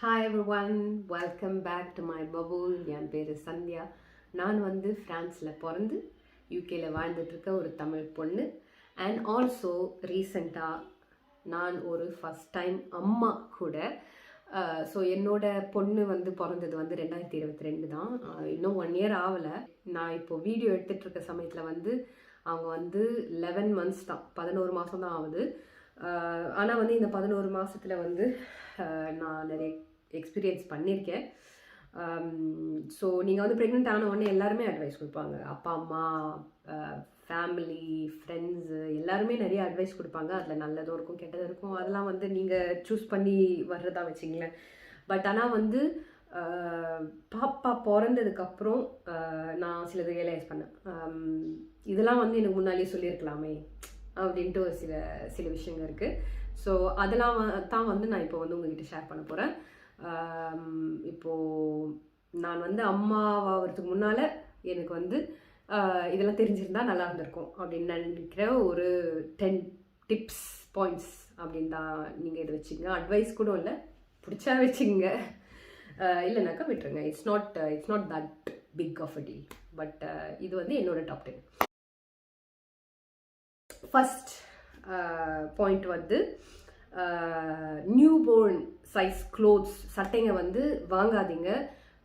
Hi everyone, welcome back to my bubble. என் பேர் சந்தியா. நான் ஃப்ரான்ஸில் பிறந்து யூகேல வாழ்ந்துட்டுருக்க ஒரு தமிழ் பொண்ணு. அண்ட் ஆல்சோ ரீசெண்டாக நான் ஒரு ஃபஸ்ட் டைம் அம்மா கூட. ஸோ என்னோட பொண்ணு பிறந்தது 2022 தான். இன்னும் 1 year ஆகலை. நான் இப்போது வீடியோ எடுத்துகிட்ருக்க சமயத்தில் அவங்க 11 months தான், 11 மாதம் தான் ஆகுது. ஆனால் இந்த 11 மாதத்தில் நான் நிறைய எக்ஸ்பீரியன்ஸ் பண்ணியிருக்கேன். ஸோ நீங்கள் ப்ரெக்னென்ட் ஆன உடனே எல்லாருமே அட்வைஸ் கொடுப்பாங்க. அப்பா அம்மா, ஃபேமிலி, ஃப்ரெண்ட்ஸு எல்லாருமே நிறைய அட்வைஸ் கொடுப்பாங்க. அதில் நல்லதும் இருக்கும், கெட்டதும் இருக்கும். அதெல்லாம் நீங்கள் சூஸ் பண்ணி வர்றதா வச்சிங்களேன். பட் ஆனால் பாப்பா பிறந்ததுக்கப்புறம் நான் சிலது ரியலைஸ் பண்ணேன். இதெல்லாம் எனக்கு முன்னாடியே சொல்லியிருக்கலாமே அப்படின்ட்டு ஒரு சில விஷயங்கள் இருக்குது. ஸோ அதெல்லாம் தான் நான் இப்போ உங்ககிட்ட ஷேர் பண்ண போகிறேன். இப்போது நான் அம்மாவாகிறதுக்கு முன்னால் எனக்கு இதெல்லாம் தெரிஞ்சிருந்தா நல்லா இருந்திருக்கும் அப்படின்னு நினைக்கிற ஒரு 10 டிப்ஸ் பாயிண்ட்ஸ் அப்படின்னு தான் நீங்கள் இதை வச்சுங்க. அட்வைஸ் கூட இல்லை, பிடிச்சா வச்சுங்க, இல்லைனாக்கா விட்டுருங்க. It's not that big of a deal. But இது என்னோட top 10. First point newborn size clothes, சட்டைங்க வாங்காதீங்க.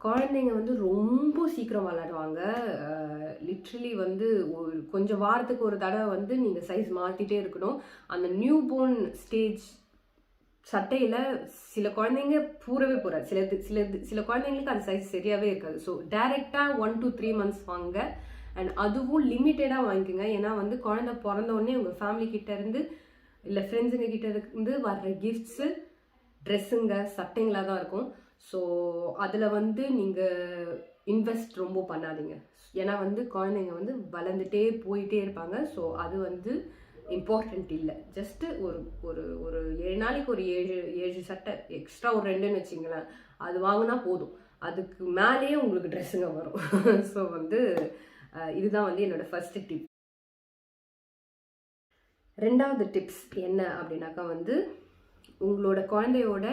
குழந்தைங்க ரொம்ப சீக்கிரம் வளருவாங்க. லிட்ரலி ஒரு கொஞ்சம் வாரத்துக்கு ஒரு தடவை நீங்கள் சைஸ் மாற்றிட்டே இருக்கணும். அந்த நியூபோர்ன் ஸ்டேஜ் சட்டையில் சில குழந்தைங்க பூரவே போகிறாது, சில குழந்தைங்களுக்கு அந்த சைஸ் சரியாகவே இருக்காது. ஸோ டைரெக்டாக 1 to 3 months வாங்க. அண்ட் அதுவும் லிமிட்டடாக வாங்கிக்கோங்க. ஏன்னா குழந்தை பிறந்தோடனே உங்கள் ஃபேமிலி கிட்டேருந்து இல்லை ஃப்ரெண்ட்ஸுங்க கிட்டேருந்து வர்ற கிஃப்ட்ஸு ட்ரெஸ்ஸுங்க, சட்டைங்களாக தான் இருக்கும். ஸோ அதில் நீங்கள் இன்வெஸ்ட் ரொம்ப பண்ணாதீங்க. ஏன்னா குழந்தைங்க வளர்ந்துட்டே போயிட்டே இருப்பாங்க. ஸோ அது இம்பார்ட்டண்ட் இல்லை. ஜஸ்ட்டு ஒரு 7 நாளைக்கு ஒரு 7 சட்டை எக்ஸ்ட்ரா ஒரு 2ன்னு வச்சிங்களேன், அது வாங்கினா போதும். அதுக்கு மேலேயே உங்களுக்கு ட்ரெஸ்ஸுங்க வரும். ஸோ இதுதான் என்னோட ஃபர்ஸ்ட் டிப். ரெண்டாவது டிப்ஸ் என்ன அப்படின்னாக்கா உங்களோட குழந்தையோட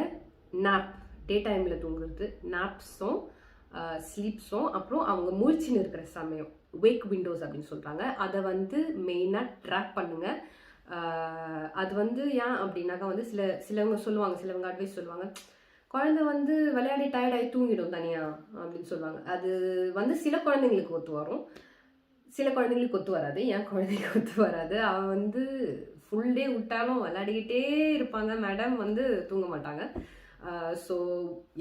நாப், டே டைமில் தூங்குறது, நாப்ஸும் ஸ்லீப்ஸும், அப்புறம் அவங்க முழிச்சுன்னு இருக்கிற சமயம், வேக் விண்டோஸ் அப்படின்னு சொல்கிறாங்க, அதை மெயினாக ட்ராக் பண்ணுங்கள். அது ஏன் அப்படின்னாக்கா சிலவங்க சொல்லுவாங்க, சிலவங்க அட்வைஸ் சொல்லுவாங்க, குழந்தை விளையாடி டயர்டாகி தூங்கிடும் தனியாக அப்படின்னு சொல்லுவாங்க. அது சில குழந்தைங்களுக்கு ஒத்து வரும், சில குழந்தைங்களுக்கு ஒத்து வராது. என் குழந்தைக்கு ஒத்து வராது. அவன் ஃபுல் டே விட்டாலும் விளையாடிக்கிட்டே இருப்பாங்க மேடம், தூங்க மாட்டாங்க. ஸோ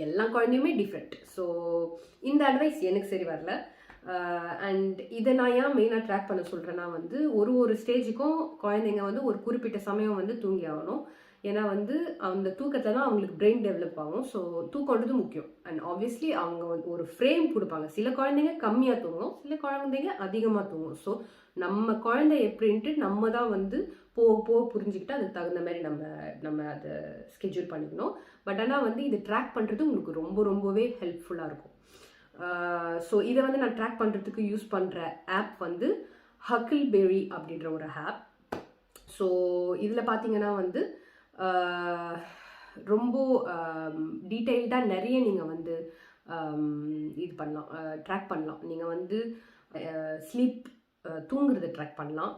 எல்லா குழந்தையுமே டிஃப்ரெண்ட். ஸோ இந்த அட்வைஸ் எனக்கு சரி வரல. அண்ட் இதை நான் ஏன் மெயினாக ட்ராக் பண்ண சொல்கிறேன்னா ஒரு ஸ்டேஜுக்கும் குழந்தைங்க ஒரு குறிப்பிட்ட சமயம் தூங்கி ஆகணும். ஏன்னா அந்த தூக்கத்தில் தான் அவங்களுக்கு பிரெயின் டெவலப் ஆகும். ஸோ தூக்கம்ன்றது முக்கியம். அண்ட் ஆப்வியஸ்லி அவங்க ஒரு ஃப்ரேம் கொடுப்பாங்க. சில குழந்தைங்க கம்மியாக தூங்கும், சில குழந்தைங்க அதிகமாக தூங்கும். ஸோ நம்ம குழந்தை எப்படின்ட்டு நம்ம தான் போக புரிஞ்சுக்கிட்டு அதுக்கு தகுந்த மாதிரி நம்ம அதை ஸ்கெட்யூல் பண்ணிக்கணும். பட் ஆனால் இது ட்ராக் பண்ணுறது உங்களுக்கு ரொம்பவே ஹெல்ப்ஃபுல்லாக இருக்கும். ஸோ இதை நான் ட்ராக் பண்ணுறதுக்கு யூஸ் பண்ணுற ஆப் ஹக்கிள்பெரி அப்படின்ற ஒரு ஆப். ஸோ இதில் பார்த்தீங்கன்னா ரொம்ப டீட்டெயில்டாக நிறைய நீங்கள் இது பண்ணலாம், ட்ராக் பண்ணலாம். நீங்கள் ஸ்லீப், தூங்குறதை ட்ராக் பண்ணலாம்,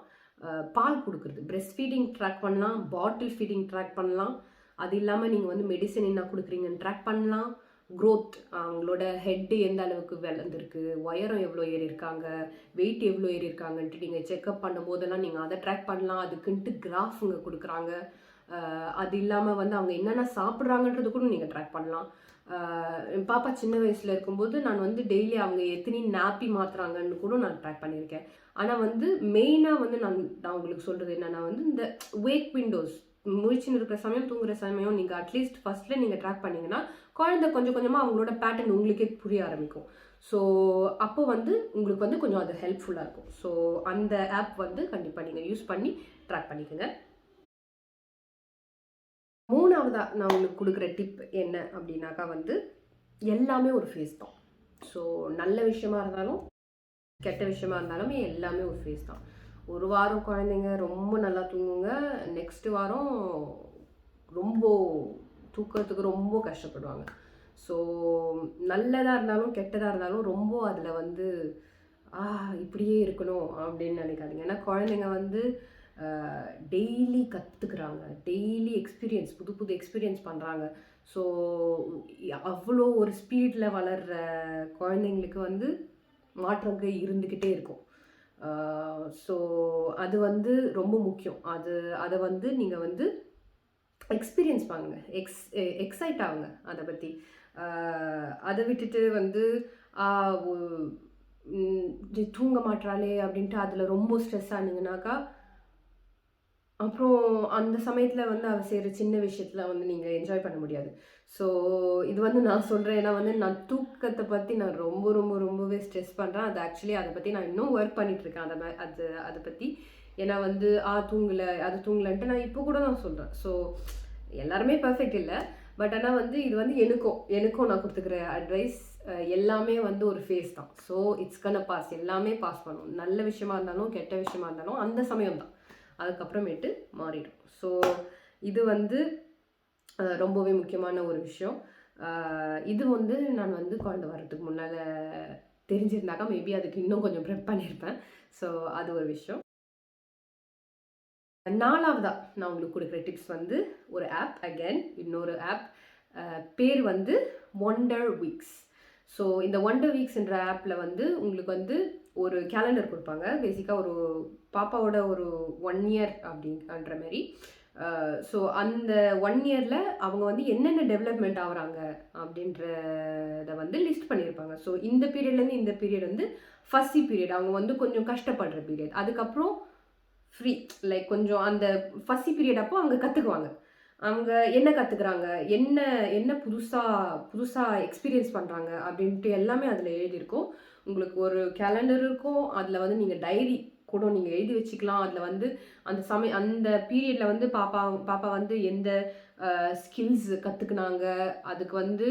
பால் கொடுக்குறது, பிரெஸ்ட் ஃபீடிங் ட்ராக் பண்ணலாம், பாட்டில் ஃபீடிங் ட்ராக் பண்ணலாம். அது இல்லாமல் நீங்கள் மெடிசன் என்ன கொடுக்குறீங்கன்னு ட்ராக் பண்ணலாம். க்ரோத், அவங்களோட ஹெட்டு எந்த அளவுக்கு வளர்ந்துருக்கு, உயரம் எவ்வளோ ஏறி இருக்காங்க, வெயிட் எவ்வளோ ஏறி இருக்காங்கன்ட்டு நீங்கள் செக்அப் பண்ணும் போதெல்லாம் நீங்கள் அதை ட்ராக் பண்ணலாம். அதுக்குன்ட்டு கிராஃபுங்க கொடுக்குறாங்க. அது இல்லாமல் அவங்க என்னென்ன சாப்பிட்றாங்கன்றது கூட நீங்கள் ட்ராக் பண்ணலாம். பாப்பா சின்ன வயசில் இருக்கும்போது நான் டெய்லி அவங்க எத்தனை நாப்பி மாற்றுறாங்கன்னு கூட நான் ட்ராக் பண்ணியிருக்கேன். ஆனால் மெயினாக நான் உங்களுக்கு சொல்கிறது என்னென்னா இந்த வேக் விண்டோஸ், முழிச்சுன்னு இருக்கிற சமயம், தூங்குற சமயம் நீங்கள் அட்லீஸ்ட் ஃபர்ஸ்ட்டில் நீங்கள் ட்ராக் பண்ணிங்கன்னா குழந்தை கொஞ்சம் கொஞ்சமாக அவங்களோட பேட்டர்ன் உங்களுக்கே புரிய ஆரம்பிக்கும். ஸோ அப்போ உங்களுக்கு கொஞ்சம் அது ஹெல்ப்ஃபுல்லாக இருக்கும். ஸோ அந்த ஆப் கண்டிப்பாக நீங்கள் யூஸ் பண்ணி ட்ராக் பண்ணிக்கோங்க. மூணாவதாக நான் உங்களுக்கு கொடுக்குற டிப் என்ன அப்படின்னாக்கா எல்லாமே ஒரு ஃபேஸ் தான். ஸோ நல்ல விஷயமா இருந்தாலும் கெட்ட விஷயமா இருந்தாலுமே எல்லாமே ஒரு ஃபேஸ் தான். ஒரு வாரம் குழந்தைங்க ரொம்ப நல்லா தூங்குங்க, நெக்ஸ்ட் வாரம் ரொம்ப தூக்கத்துக்கு ரொம்ப கஷ்டப்படுவாங்க. ஸோ நல்லதாக இருந்தாலும் கெட்டதாக இருந்தாலும் ரொம்ப அதில் வந்து இப்படியே இருக்கணும் அப்படின்னு நினைக்காதீங்க. ஏன்னா குழந்தைங்க வந்து டெய்லி கற்றுக்குறாங்க, டெய்லி எக்ஸ்பீரியன்ஸ், புது புது எக்ஸ்பீரியன்ஸ் பண்ணுறாங்க. ஸோ அவ்வளோ ஒரு ஸ்பீடில் வளர்கிற குழந்தைங்களுக்கு வந்து மாற்றங்கள் இருந்துக்கிட்டே இருக்கும். ஸோ அது வந்து ரொம்ப முக்கியம். அதை வந்து நீங்கள் வந்து எக்ஸ்பீரியன்ஸ் பண்ணுங்க, எக்ஸைட் ஆகுங்க அதை பற்றி. அதை விட்டுட்டு வந்து தூங்க மாட்டாளே அப்படின்ட்டு அதில் ரொம்ப ஸ்ட்ரெஸ் ஆனீங்கன்னாக்கா, அப்புறம் அந்த சமயத்தில் வந்து அவள் செய்கிற சின்ன விஷயத்தில் வந்து நீங்கள் என்ஜாய் பண்ண முடியாது. ஸோ இது வந்து நான் சொல்கிறேன், ஏன்னா வந்து நான் தூக்கத்தை பற்றி நான் ரொம்ப ரொம்ப ரொம்பவே ஸ்ட்ரெஸ் பண்ணுறேன். அது ஆக்சுவலி அதை பற்றி நான் இன்னும் ஒர்க் பண்ணிகிட்ருக்கேன். அதை பற்றி. ஏன்னா வந்து தூங்கலை, அது தூங்கலைன்ட்டு நான் இப்போ கூட நான் சொல்கிறேன். ஸோ எல்லாருமே பர்ஃபெக்ட் இல்லை, பட் ஆனால் வந்து இது வந்து எனக்கும் நான் கொடுத்துக்கிற அட்வைஸ் எல்லாமே வந்து ஒரு ஃபேஸ் தான். ஸோ இட்ஸ் கன் பாஸ், எல்லாமே பாஸ் பண்ணும். நல்ல விஷயமா இருந்தாலும் கெட்ட விஷயமா இருந்தாலும் அந்த சமயம் தான், அதுக்கப்புறமேட்டு மாறிடும். ஸோ இது வந்து ரொம்பவே முக்கியமான ஒரு விஷயம். இது வந்து நான் வந்து குழந்தை வர்றதுக்கு முன்னால் தெரிஞ்சிருந்தாக்கா மேபி அதுக்கு இன்னும் கொஞ்சம் ப்ரெப் பண்ணியிருப்பேன். ஸோ அது ஒரு விஷயம். 4வதா நான் உங்களுக்கு கொடுக்குற டிப்ஸ் வந்து ஒரு ஆப், அகேன் இன்னொரு ஆப். பேர் வந்து ஒண்டர் வீக்ஸ். ஸோ இந்த ஒண்டர் வீக்ஸ்ன்ற ஆப்பில் வந்து உங்களுக்கு வந்து ஒரு கேலண்டர் கொடுப்பாங்க. பேசிக்காக ஒரு பாப்பாவோட ஒரு 1 இயர் அப்படின்ற மாதிரி. ஸோ அந்த 1 இயரில் அவங்க வந்து என்னென்ன டெவலப்மெண்ட் ஆகுறாங்க அப்படின்றத வந்து லிஸ்ட் பண்ணியிருப்பாங்க. ஸோ இந்த பீரியட்லேருந்து இந்த பீரியட் வந்து ஃபஸ்ஸி பீரியட், அவங்க வந்து கொஞ்சம் கஷ்டப்படுற பீரியட். அதுக்கப்புறம் ஃப்ரீ, லைக் கொஞ்சம் அந்த ஃபஸ்ஸி பீரியட் அப்போ அவங்க கற்றுக்குவாங்க. அவங்க என்ன கற்றுக்குறாங்க, என்ன என்ன புதுசாக எக்ஸ்பீரியன்ஸ் பண்ணுறாங்க அப்படின்ட்டு எல்லாமே அதில் எழுதியிருக்கும். உங்களுக்கு ஒரு கேலண்டர் இருக்கும். அதில் வந்து நீங்கள் டைரி கூட நீங்கள் எழுதி வச்சுக்கலாம். அதில் வந்து அந்த பீரியடில் வந்து பாப்பா வந்து எந்த ஸ்கில்ஸ் கற்றுக்குனாங்க, அதுக்கு வந்து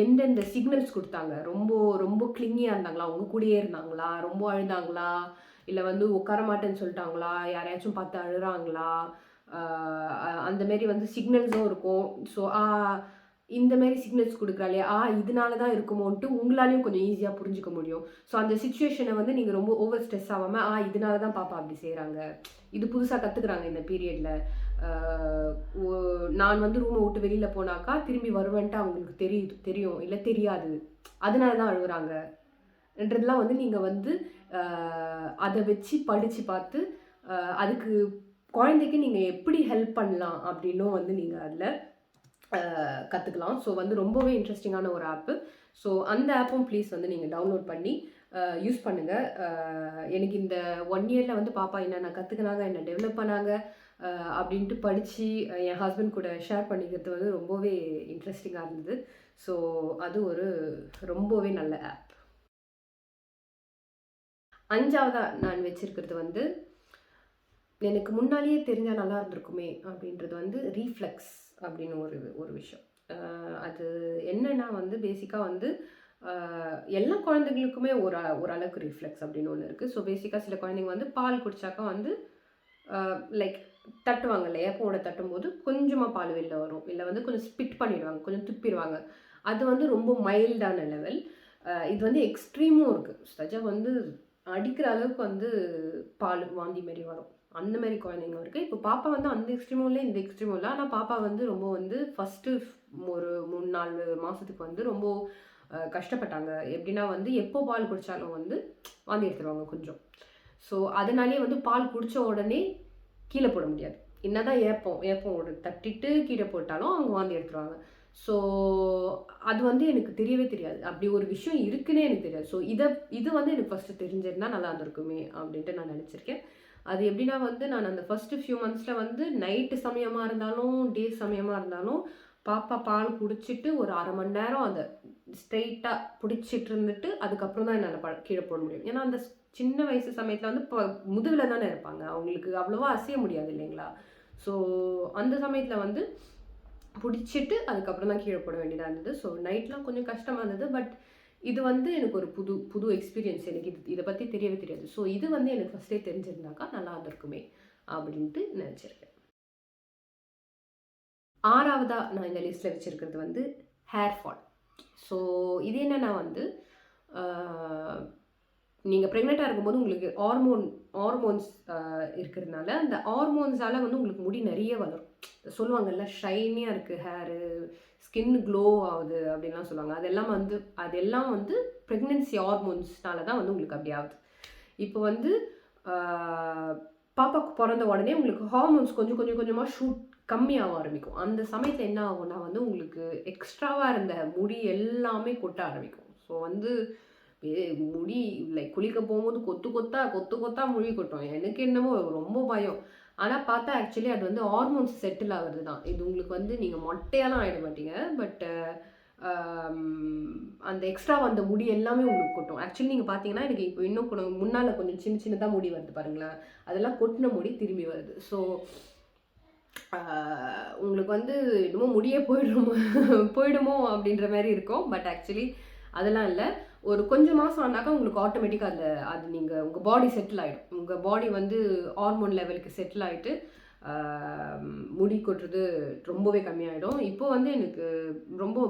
எந்தெந்த சிக்னல்ஸ் கொடுத்தாங்க, ரொம்ப ரொம்ப கிளிங்கியாக இருந்தாங்களா, அவங்க கூடயே இருந்தாங்களா, ரொம்ப அழுதாங்களா, இல்லை வந்து உட்கார மாட்டேன்னு சொல்லிட்டாங்களா, யாரையாச்சும் பார்த்து அழுறாங்களா, அந்த மாரி வந்து சிக்னல்ஸும் இருக்கும். ஸோ இந்த மாரி சிக்னல்ஸ் கொடுக்குறாளே, இதனால தான் இருக்குமோன்ட்டு உங்களாலையும் கொஞ்சம் ஈஸியாக புரிஞ்சுக்க முடியும். ஸோ அந்த சிச்சுவேஷனை வந்து நீங்கள் ரொம்ப ஓவர் ஸ்ட்ரெஸ் ஆகாமல், இதனால தான் பாப்பா அப்படி செய்கிறாங்க, இது புதுசாக கற்றுக்குறாங்க இந்த பீரியடில், நான் வந்து ரூமை விட்டு வெளியில் போனாக்கா திரும்பி வருவேன்ட்டு அவங்களுக்கு தெரியும் இல்லை தெரியாது, அதனால தான் அழுகுறாங்க என்றதெல்லாம் வந்து நீங்கள் வந்து அதை வச்சு படித்து பார்த்து அதுக்கு குழந்தைக்கு நீங்கள் எப்படி ஹெல்ப் பண்ணலாம் அப்படின்னும் வந்து நீங்கள் அதில் கற்றுக்கலாம். ஸோ வந்து ரொம்பவே இன்ட்ரெஸ்டிங்கான ஒரு ஆப்பு. ஸோ அந்த ஆப்பும் ப்ளீஸ் வந்து நீங்கள் டவுன்லோட் பண்ணி யூஸ் பண்ணுங்கள். எனக்கு இந்த 1 இயரில் வந்து பாப்பா என்னென்ன கற்றுக்கினாங்க, என்ன டெவலப் பண்ணாங்க அப்படின்ட்டு படித்து என் ஹஸ்பண்ட் கூட ஷேர் பண்ணிக்கிறது வந்து ரொம்பவே இன்ட்ரெஸ்டிங்காக இருந்தது. ஸோ அது ஒரு ரொம்பவே நல்ல ஆப். 5வதா நான் வச்சுருக்கிறது வந்து எனக்கு முன்னாலேயே தெரிஞ்சால் நல்லா இருந்திருக்குமே அப்படின்றது வந்து ரீஃப்ளெக்ஸ் அப்படின்னு ஒரு விஷயம். அது என்னன்னா வந்து பேசிக்காக வந்து எல்லா குழந்தைங்களுக்குமே ஒரு அளவுக்கு ரீஃப்ளெக்ஸ் அப்படின்னு ஒன்று இருக்குது. ஸோ பேசிக்காக சில குழந்தைங்க வந்து பால் குடித்தாக்கா வந்து லைக் தட்டுவாங்க இல்லையா, பூனை தட்டும்போது கொஞ்சமாக பால் வெளில வரும், இல்லை வந்து கொஞ்சம் ஸ்பிட் பண்ணிடுவாங்க, கொஞ்சம் துப்பிடுவாங்க. அது வந்து ரொம்ப மைல்டான லெவல். இது வந்து எக்ஸ்ட்ரீமும் இருக்குது. சஜா வந்து அடிக்கிற அளவுக்கு வந்து பால் வாந்தி மாரி வரும், அந்த மாதிரி குழந்தைங்களும் இருக்குது. இப்போ பாப்பா வந்து அந்த எக்ஸ்ட்ரீமும் இல்லை, இந்த எக்ஸ்ட்ரீமும் இல்லை. ஆனால் பாப்பா வந்து ரொம்ப வந்து ஃபஸ்ட்டு ஒரு 3-4 மாதத்துக்கு வந்து ரொம்ப கஷ்டப்பட்டாங்க. எப்படின்னா வந்து எப்போ பால் குடித்தாலும் வந்து வாந்தி எடுத்துருவாங்க கொஞ்சம். ஸோ அதனாலே வந்து பால் குடித்த உடனே கீழே போட முடியாது. என்னதான் ஏப்பம் ஒரு தட்டிட்டு கீழே போட்டாலும் அவங்க வாந்தி எடுத்துருவாங்க. ஸோ அது வந்து எனக்கு தெரியவே தெரியாது, அப்படி ஒரு விஷயம் இருக்குன்னே எனக்கு தெரியாது. ஸோ இது வந்து எனக்கு ஃபஸ்ட்டு தெரிஞ்சிருந்தால் நல்லா இருந்திருக்குமே அப்படின்ட்டு நான் நினச்சிருக்கேன். அது எப்படின்னா வந்து நான் அந்த ஃபஸ்ட்டு ஃபியூ மந்த்ஸில் வந்து நைட்டு சமயமாக இருந்தாலும் டே சமயமாக இருந்தாலும் பாப்பா பால் குடிச்சிட்டு ஒரு 1/2 மணி நேரம் அதை ஸ்ட்ரெயிட்டாக பிடிச்சிட்டு இருந்துட்டு அதுக்கப்புறம் தான் என்னால் கீழே போட முடியும். ஏன்னா அந்த சின்ன வயசு சமயத்தில் வந்து இப்போ முதுகில் தானே இருப்பாங்க, அவங்களுக்கு அவ்வளோவா அசைய முடியாது இல்லைங்களா. ஸோ அந்த சமயத்தில் வந்து பிடிச்சிட்டு அதுக்கப்புறம் தான் கீழே போட வேண்டியதாக இருந்தது. ஸோ நைட்லாம் கொஞ்சம் கஷ்டமாக இருந்தது. பட் இது வந்து எனக்கு ஒரு புது எக்ஸ்பீரியன்ஸ். எனக்கு இதை பற்றி தெரியவே தெரியாது. ஸோ இது வந்து எனக்கு ஃபஸ்ட்டே தெரிஞ்சிருந்தாக்கா நல்லா இருந்திருக்குமே அப்படின்ட்டு நினச்சிருக்கேன். 6வதா நான் இந்த லிஸ்ட்டில் வச்சுருக்கிறது வந்து ஹேர் ஃபால். ஸோ இது என்னென்னா வந்து நீங்கள் ப்ரெக்னெண்ட்டாக இருக்கும்போது உங்களுக்கு ஹார்மோன்ஸ் இருக்கிறதுனால அந்த ஹார்மோன்ஸால் வந்து உங்களுக்கு முடி நிறைய வளரும். சொல்லுவாங்கல்ல ஷைனியாக இருக்குது ஹேரு, ஸ்கின் க்ளோ ஆகுது அப்படின்லாம் சொல்லுவாங்க. அதெல்லாம் வந்து ப்ரெக்னென்சி ஹார்மோன்ஸ்னால தான் வந்து உங்களுக்கு அப்படி ஆகுது. இப்போ வந்து பாப்பாவுக்கு பிறந்த உடனே உங்களுக்கு ஹார்மோன்ஸ் கொஞ்சமாக ஷூட் கம்மியாக ஆரம்பிக்கும். அந்த சமயத்தில் என்ன ஆகும்னா வந்து உங்களுக்கு எக்ஸ்ட்ராவாக இருந்த முடி எல்லாமே கொட்ட ஆரம்பிக்கும். ஸோ வந்து முடி லைக் குளிக்க போகும்போது கொத்து கொத்தா முடி கொட்டும். எனக்கு என்னமோ ரொம்ப பயம். ஆனால் பார்த்தா ஆக்சுவலி அது வந்து ஹார்மோன்ஸ் செட்டில் ஆகுறது தான். இது உங்களுக்கு வந்து நீங்கள் மொட்டையெல்லாம் ஆகிட மாட்டீங்க. பட் அந்த எக்ஸ்ட்ரா வந்த முடி எல்லாமே உங்களுக்கு கொட்டும். ஆக்சுவலி நீங்கள் பார்த்தீங்கன்னா எனக்கு இப்போ இன்னும் முன்னால் கொஞ்சம் சின்னதாக முடி வருது பாருங்களேன். அதெல்லாம் கொட்டின முடி திரும்பி வருது. ஸோ உங்களுக்கு வந்து என்னமோ முடியே போயிடுமோ அப்படின்ற மாதிரி இருக்கும். பட் ஆக்சுவலி அதெல்லாம் இல்லை. ஒரு கொஞ்சம் மாதம் ஆனாக்கா உங்களுக்கு ஆட்டோமேட்டிக்காக அது நீங்கள் உங்கள் பாடி செட்டில் ஆகிடும். உங்கள் பாடி வந்து ஹார்மோன் லெவலுக்கு செட்டில் ஆகிட்டு முடி கொட்டுறது ரொம்பவே கம்மியாயிடும். இப்போ வந்து எனக்கு ரொம்ப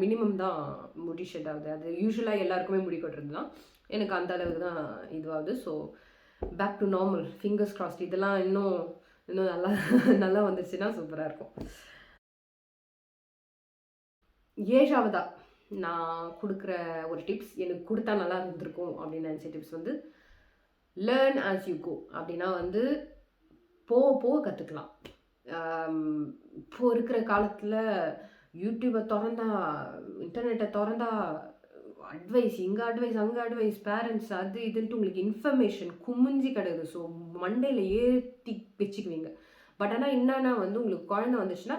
மினிமம் தான் முடி ஷெட் ஆகுது. அது யூஸ்வலாக எல்லாருக்குமே முடி கொட்டுறது தான். எனக்கு அந்த அளவுக்கு தான் இதுவாகுது. So back to normal, fingers crossed. இதெல்லாம் இன்னும் நல்லா நல்லா வந்துச்சுன்னா சூப்பராக இருக்கும். 7ஆவதா நான் கொடுக்குற ஒரு டிப்ஸ், எனக்கு கொடுத்தா நல்லா இருந்திருக்கும் அப்படின்னு நினச்ச டிப்ஸ் வந்து லேர்ன் ஆஸ் யூ கோ. அப்படின்னா வந்து போக கற்றுக்கலாம். இப்போ இருக்கிற காலத்தில் யூடியூப்பை திறந்தா, இன்டர்நெட்டை திறந்தா அட்வைஸ், இங்கே அட்வைஸ், அங்கே அட்வைஸ், பேரண்ட்ஸ் அது இதுன்ட்டு உங்களுக்கு இன்ஃபர்மேஷன் குமிஞ்சி கிடக்குது. ஸோ மண்டையில் ஏற்றி வச்சுக்குவீங்க. பட் ஆனால் என்னன்னா வந்து உங்களுக்கு குழந்தை வந்துச்சுன்னா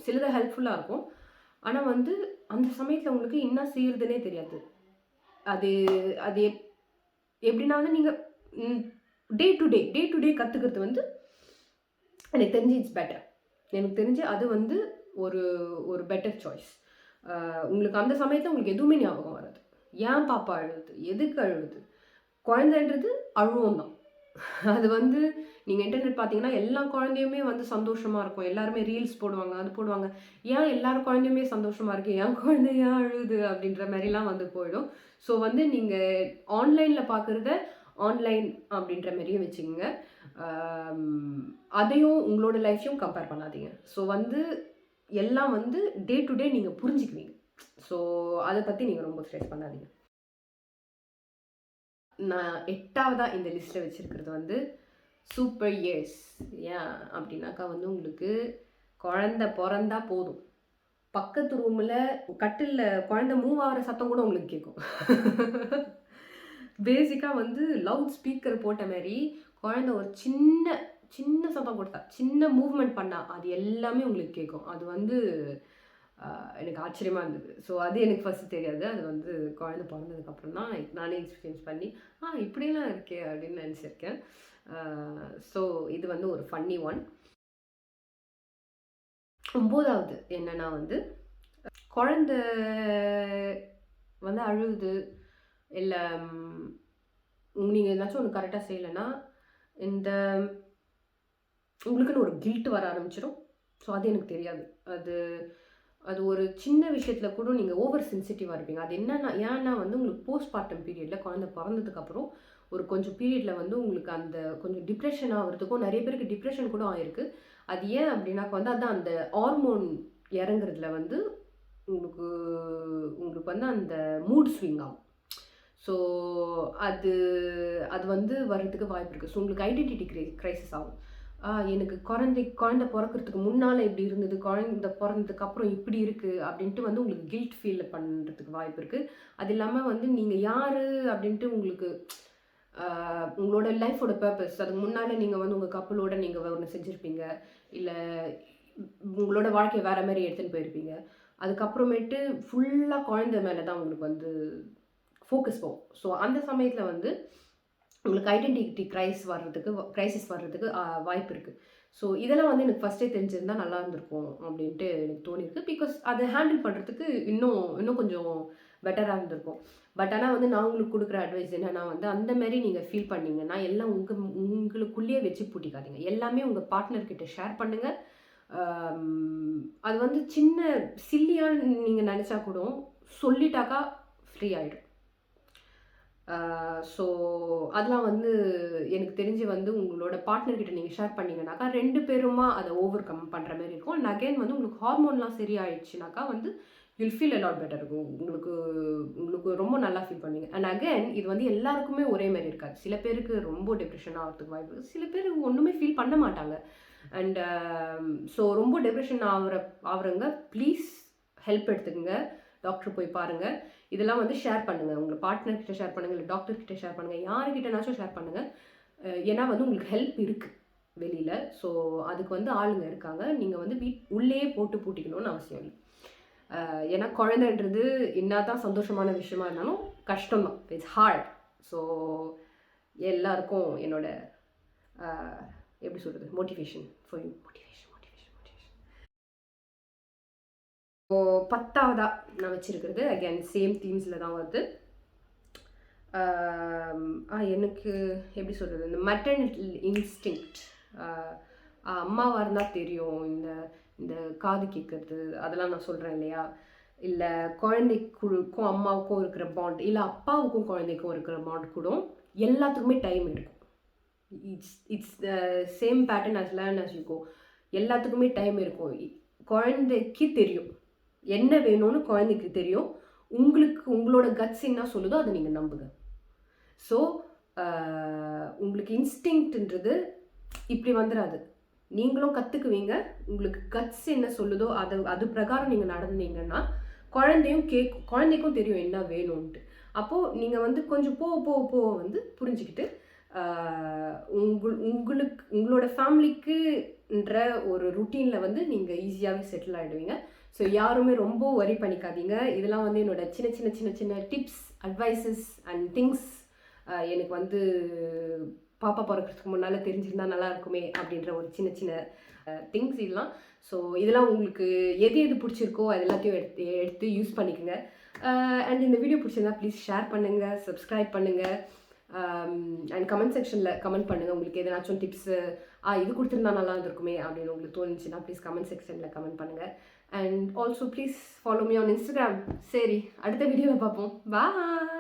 சிலது ஹெல்ப்ஃபுல்லாக இருக்கும். ஆனால் வந்து அந்த சமயத்தில் உங்களுக்கு என்ன செய்யறதுனே தெரியாது. அது அது எப்படின்னா வந்து நீங்கள் டே டு டே கற்றுக்கிறது வந்து எனக்கு தெரிஞ்சு இட்ஸ் பெட்டர். எனக்கு தெரிஞ்சு அது வந்து ஒரு பெட்டர் சாய்ஸ். உங்களுக்கு அந்த சமயத்தில் உங்களுக்கு எதுவுமே ஞாபகம் வராது. ஏன் பாப்பா அழுகுது, எதுக்கு அழுகுது, குழந்தைன்றது அழுவோம் தான். அது வந்து நீங்கள் இன்டர்நெட் பார்த்தீங்கன்னா எல்லா குழந்தையுமே வந்து சந்தோஷமாக இருக்கும். எல்லாருமே ரீல்ஸ் போடுவாங்க, அது போடுவாங்க. ஏன் எல்லாரும் குழந்தையுமே சந்தோஷமாக இருக்குது, ஏன் குழந்தை ஏன் அழுகுது அப்படின்ற மாதிரிலாம் வந்து போயிடும். ஸோ வந்து நீங்கள் ஆன்லைனில் பார்க்குறத ஆன்லைன் அப்படின்ற மாதிரியே வச்சுக்கோங்க. அதையும் உங்களோட லைஃப்பையும் கம்பேர் பண்ணாதீங்க. ஸோ வந்து எல்லாம் வந்து டே டு டே நீங்கள் புரிஞ்சுக்குவீங்க. ஸோ அதை பற்றி நீங்கள் ரொம்ப ஸ்ட்ரெஸ் பண்ணாதீங்க. நான் 8ஆவதா இந்த லிஸ்ட்டில் வச்சுருக்கிறது வந்து சூப்பர் இயர்ஸ். ஏன் அப்படின்னாக்கா வந்து உங்களுக்கு குழந்தை பிறந்தா போதும், பக்கத்து ரூமில் கட்டிலில் குழந்தை மூவ் ஆகிற சத்தம் கூட உங்களுக்கு கேட்கும். பேசிக்காக வந்து லவுட் ஸ்பீக்கர் போட்ட மாதிரி குழந்தை ஒரு சின்ன சத்தம் கொடுத்தா, சின்ன மூவ்மெண்ட் பண்ணால் அது எல்லாமே உங்களுக்கு கேட்கும். அது வந்து எனக்கு ஆச்சரியமாக இருந்தது. ஸோ அது எனக்கு ஃபஸ்ட்டு தெரியாது. அது வந்து குழந்தை பிறந்ததுக்கப்புறம் தான் நானே எக்ஸ்பீரியன்ஸ் பண்ணி இப்படிலாம் இருக்கே அப்படின்னு நினச்சிருக்கேன். ஸோ இது வந்து ஒரு ஃபன்னி ஒன். 9ஆவது என்னன்னா வந்து குழந்தை வந்து அழுகுது, இல்லை நீங்கள் ஏதாச்சும் ஒன்று கரெக்டாக செய்யலைன்னா இந்த உங்களுக்குன்னு ஒரு கில்ட் வர ஆரம்பிச்சிடும். ஸோ அது எனக்கு தெரியாது. அது ஒரு சின்ன விஷயத்தில் கூட நீங்கள் ஓவர் சென்சிட்டிவாக இருப்பீங்க. அது ஏன்னா வந்து உங்களுக்கு போஸ்ட்மார்ட்டம் பீரியடில் குழந்தை பிறந்ததுக்கப்புறம் ஒரு கொஞ்சம் பீரியடில் வந்து உங்களுக்கு அந்த கொஞ்சம் டிப்ரெஷன் ஆகிறதுக்கும் நிறைய பேருக்கு டிப்ரெஷன் கூட ஆகிருக்கு. அது ஏன் அப்படின்னாக்கா வந்து அதான் அந்த ஹார்மோன் இறங்குறதுல வந்து உங்களுக்கு வந்து அந்த மூட் ஸ்விங் ஆகும். ஸோ அது வந்து வர்றதுக்கு வாய்ப்பு இருக்குது. ஸோ உங்களுக்கு ஐடென்டிட்டி க்ரைசிஸ் ஆகும். எனக்கு குழந்தை பிறக்கிறதுக்கு முன்னால் இப்படி இருந்தது, குழந்தை பிறந்ததுக்கு அப்புறம் இப்படி இருக்குது அப்படின்ட்டு வந்து உங்களுக்கு கில்ட் ஃபீல் பண்ணுறதுக்கு வாய்ப்பு இருக்குது. அது இல்லாமல் வந்து நீங்கள் யார் அப்படின்ட்டு உங்களுக்கு உங்களோட லைஃபோட பர்பஸ், அதுக்கு முன்னால் நீங்கள் வந்து உங்கள் கப்பலோட நீங்கள் ஒன்று செஞ்சுருப்பீங்க, இல்லை உங்களோட வாழ்க்கையை வேறு மாதிரி எடுத்துன்னு போயிருப்பீங்க. அதுக்கப்புறமேட்டு ஃபுல்லாக குழந்தை மேலே தான் உங்களுக்கு வந்து ஃபோக்கஸ் போகும். ஸோ அந்த சமயத்தில் வந்து உங்களுக்கு ஐடென்டிட்டி க்ரைசிஸ் வர்றதுக்கு வாய்ப்பு இருக்குது. ஸோ இதெல்லாம் வந்து எனக்கு ஃபஸ்ட்டே தெரிஞ்சிருந்தால் நல்லா இருந்திருக்கும் அப்படின்ட்டு எனக்கு தோணியிருக்கு. பிகாஸ் அதை ஹேண்டில் பண்ணுறதுக்கு இன்னும் கொஞ்சம் பெட்டராக இருந்திருக்கும். பட் ஆனால் வந்து நான் உங்களுக்கு கொடுக்குற அட்வைஸ் என்னென்னா வந்து அந்த மாதிரி நீங்கள் ஃபீல் பண்ணிங்கன்னா எல்லாம் உங்களுக்குள்ளேயே வச்சு பூட்டிக்காதீங்க. எல்லாமே உங்கள் பார்ட்னர்கிட்ட ஷேர் பண்ணுங்கள். அது வந்து சின்ன சில்லியான்னு நீங்கள் நினச்சா கூட சொல்லிட்டாக்கா ஃப்ரீ ஆகிடும். ஸோ அதெல்லாம் வந்து எனக்கு தெரிஞ்சு வந்து உங்களோட பார்ட்னர்கிட்ட நீங்கள் ஷேர் பண்ணிங்கனாக்கா 2 பேருமா அதை ஓவர் கம் பண்ணுற மாதிரி இருக்கும். அண்ட் அகைன் வந்து உங்களுக்கு ஹார்மோன்லாம் சரியாயிடுச்சுனாக்கா வந்து யூல் ஃபீல் அலாட் பெட்டர் இருக்கும். உங்களுக்கு உங்களுக்கு ரொம்ப நல்லா ஃபீல் பண்ணுவீங்க. அண்ட் அகைன் இது வந்து எல்லாருக்குமே ஒரே மாதிரி இருக்காது. சில பேருக்கு ரொம்ப டிப்ரெஷன் ஆகிறதுக்கு வாய்ப்பு இருக்குது. சில பேர் ஒன்றுமே ஃபீல் பண்ண மாட்டாங்க. அண்ட் ஸோ ரொம்ப டிப்ரெஷன் ஆகுறவங்க ப்ளீஸ் ஹெல்ப் எடுத்துக்கங்க. டாக்டர் போய் பாருங்கள். இதெல்லாம் வந்து ஷேர் பண்ணுங்கள். உங்கள் பார்ட்னர் கிட்ட ஷேர் பண்ணுங்கள், இல்லை டாக்டர் கிட்ட ஷேர் பண்ணுங்கள், யாருக்கிட்டனாச்சும் ஷேர் பண்ணுங்கள். ஏன்னா வந்து உங்களுக்கு ஹெல்ப் இருக்குது வெளியில். ஸோ அதுக்கு வந்து ஆளுங்க இருக்காங்க. நீங்கள் வந்து உள்ளே போட்டு பூட்டிக்கணும்னு அவசியம் இல்லை. ஏன்னா குழந்தைன்றது என்னதான் சந்தோஷமான விஷயமா இருந்தாலும் கஷ்டம்தான். It's hard. ஸோ எல்லாருக்கும் என்னோட எப்படி சொல்கிறது, மோட்டிவேஷன் ஃபார் யூ. இப்போ 10ஆவதா நான் வச்சுருக்கிறது அகேன் சேம் தீம்ஸில் தான் வருது. எனக்கு எப்படி சொல்கிறது, இந்த மெட்டர்னிட்டி இன்ஸ்டிங்க்ட். அம்மாவாக இருந்தால் தெரியும் இந்த இந்த காது கேட்குறது அதெல்லாம் நான் சொல்கிறேன் இல்லையா, இல்லை குழந்தைக்கும் அம்மாவுக்கும் இருக்கிற பாண்ட், இல்லை அப்பாவுக்கும் குழந்தைக்கும் இருக்கிற பாண்ட் கூட எல்லாத்துக்குமே டைம் எடுக்கும். It's the same pattern as learn as you go. எல்லாத்துக்குமே டைம் இருக்கும். குழந்தைக்கு தெரியும் என்ன வேணும்னு, குழந்தைக்கு தெரியும். உங்களோட கட்ஸ் என்ன சொல்லுதோ அதை நீங்கள் நம்புங்க. ஸோ உங்களுக்கு இன்ஸ்டிங்க்ட்ன்றது இப்படி வந்துடாது. நீங்களும் கற்றுக்குவீங்க. உங்களுக்கு கட்ஸ் என்ன சொல்லுதோ அது பிரகாரம் நீங்கள் நடந்தீங்கன்னா குழந்தைக்கும் தெரியும் என்ன வேணும்ன்ட்டு. அப்போது நீங்கள் வந்து கொஞ்சம் போக வந்து புரிஞ்சுக்கிட்டு உங்களோட ஃபேமிலிக்குன்ற ஒரு ருட்டீனில் வந்து நீங்கள் ஈஸியாகவே செட்டில் ஆகிடுவீங்க. ஸோ யாருமே ரொம்ப வரி பண்ணிக்காதீங்க. இதெல்லாம் வந்து என்னோட சின்ன டிப்ஸ், அட்வைசஸ் அண்ட் திங்ஸ். எனக்கு வந்து பாப்பா பிறக்கிறதுக்கு முன்னால் தெரிஞ்சிருந்தா நல்லா இருக்குமே அப்படின்ற ஒரு சின்ன திங்ஸ் இதெல்லாம். ஸோ இதெல்லாம் உங்களுக்கு எது பிடிச்சிருக்கோ அது எல்லாத்தையும் எடுத்து யூஸ் பண்ணிக்கோங்க. அண்ட் இந்த வீடியோ பிடிச்சிருந்தா ப்ளீஸ் ஷேர் பண்ணுங்கள், சப்ஸ்கிரைப் பண்ணுங்கள். அண்ட் கமெண்ட் செக்ஷனில் கமெண்ட் பண்ணுங்கள். உங்களுக்கு எதனாச்சும் டிப்ஸு இது கொடுத்துருந்தா நல்லா இருந்திருக்குமே அப்படின்னு உங்களுக்கு தோணுச்சுன்னா ப்ளீஸ் கமெண்ட் செக்ஷனில் கமெண்ட் பண்ணுங்கள். And also please follow me on Instagram. சரி, அடுத்த வீடியோவில் பார்ப்போம். பாய்.